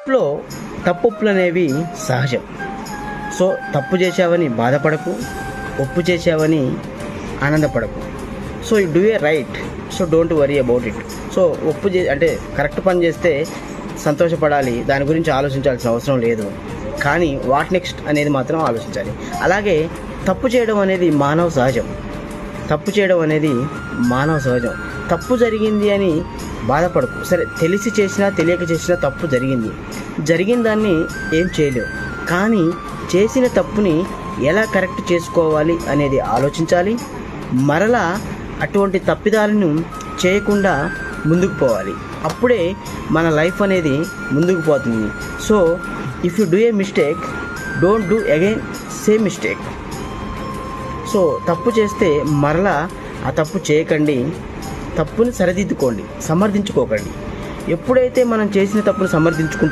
లైఫ్లో తప్పులు అనేవి సహజం. సో తప్పు చేసావని బాధపడకు, ఒప్పు చేసావని ఆనందపడకు. So you do a right, so don't worry about it. So అంటే కరెక్ట్ పని చేస్తే సంతోషపడాలి, దాని గురించి ఆలోచించాల్సిన అవసరం లేదు. కానీ వాట్ నెక్స్ట్ అనేది మాత్రం ఆలోచించాలి. అలాగే తప్పు చేయడం అనేది మానవ సహజం. తప్పు జరిగింది అని బాధపడకు. సరే, తెలిసి చేసినా తెలియక చేసినా తప్పు జరిగిన దాన్ని ఏం చేయలేవు. కానీ చేసిన తప్పుని ఎలా కరెక్ట్ చేసుకోవాలి అనేది ఆలోచించాలి. మరలా అటువంటి తప్పిదాలను చేయకుండా ముందుకు పోవాలి. అప్పుడే మన లైఫ్ అనేది ముందుకు పోతుంది. So if you do A mistake, don't do again same mistake. So తప్పు చేస్తే మరలా ఆ తప్పు చేయకండి. తప్పుని సరిదిద్దుకోండి, సమర్థించుకోకండి. ఎప్పుడైతే మనం చేసిన తప్పును సమర్థించుకుంటామో